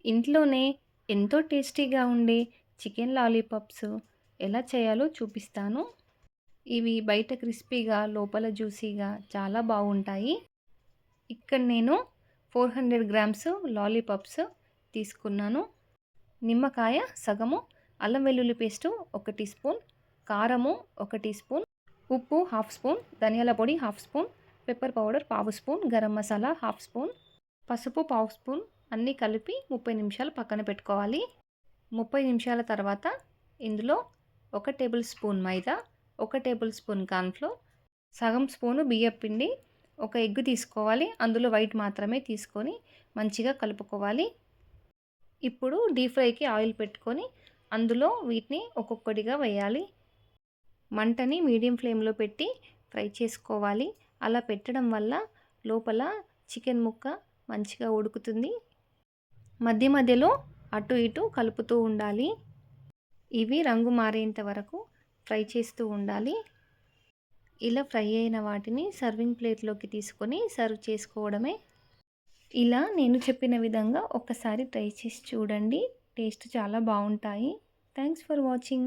ఇంట్లోనే ఎంతో టేస్టీగా ఉండే చికెన్ లాలీపాప్స్ ఎలా చేయాలో చూపిస్తాను. ఇవి బయట క్రిస్పీగా లోపల జ్యూసీగా చాలా బాగుంటాయి. ఇక్కడ నేను 400 గ్రామ్స్ లాలీపాప్స్ తీసుకున్నాను. నిమ్మకాయ సగము, అల్లం వెల్లుల్లి పేస్టు 1 టీ స్పూన్, కారము 1 టీ స్పూన్, ఉప్పు హాఫ్ స్పూన్, ధనియాల పొడి హాఫ్ స్పూన్, పెప్పర్ పౌడర్ పావు spoon, garam masala half spoon, పసుపు పావు స్పూన్ అన్నీ కలిపి 30 నిమిషాలు పక్కన పెట్టుకోవాలి. 30 నిమిషాల తర్వాత ఇందులో 1 టేబుల్ స్పూన్ మైదా, 1 టేబుల్ స్పూన్ కార్న్‌ఫ్లోర్, సగం స్పూను బియ్యపు పిండి, 1 ఎగ్ తీసుకోవాలి. అందులో వైట్ మాత్రమే తీసుకొని మంచిగా కలుపుకోవాలి. ఇప్పుడు డీప్ ఫ్రైకి ఆయిల్ పెట్టుకొని అందులో వీటిని ఒక్కొక్కటిగా వేయాలి. మంటని మీడియం ఫ్లేమ్లో పెట్టి ఫ్రై చేసుకోవాలి. అలా పెట్టడం వల్ల లోపల చికెన్ ముక్క మంచిగా ఉడుకుతుంది. మధ్య మధ్యలో అటు ఇటు కలుపుతూ ఉండాలి. ఇవి రంగు మారేంత వరకు ఫ్రై చేస్తూ ఉండాలి. ఇలా ఫ్రై అయిన వాటిని సర్వింగ్ ప్లేట్లోకి తీసుకొని సర్వ్ చేసుకోవడమే. ఇలా నేను చెప్పిన విధంగా ఒక్కసారి ట్రై చేసి చూడండి. టేస్ట్ చాలా బాగుంటాయి. Thanks for watching.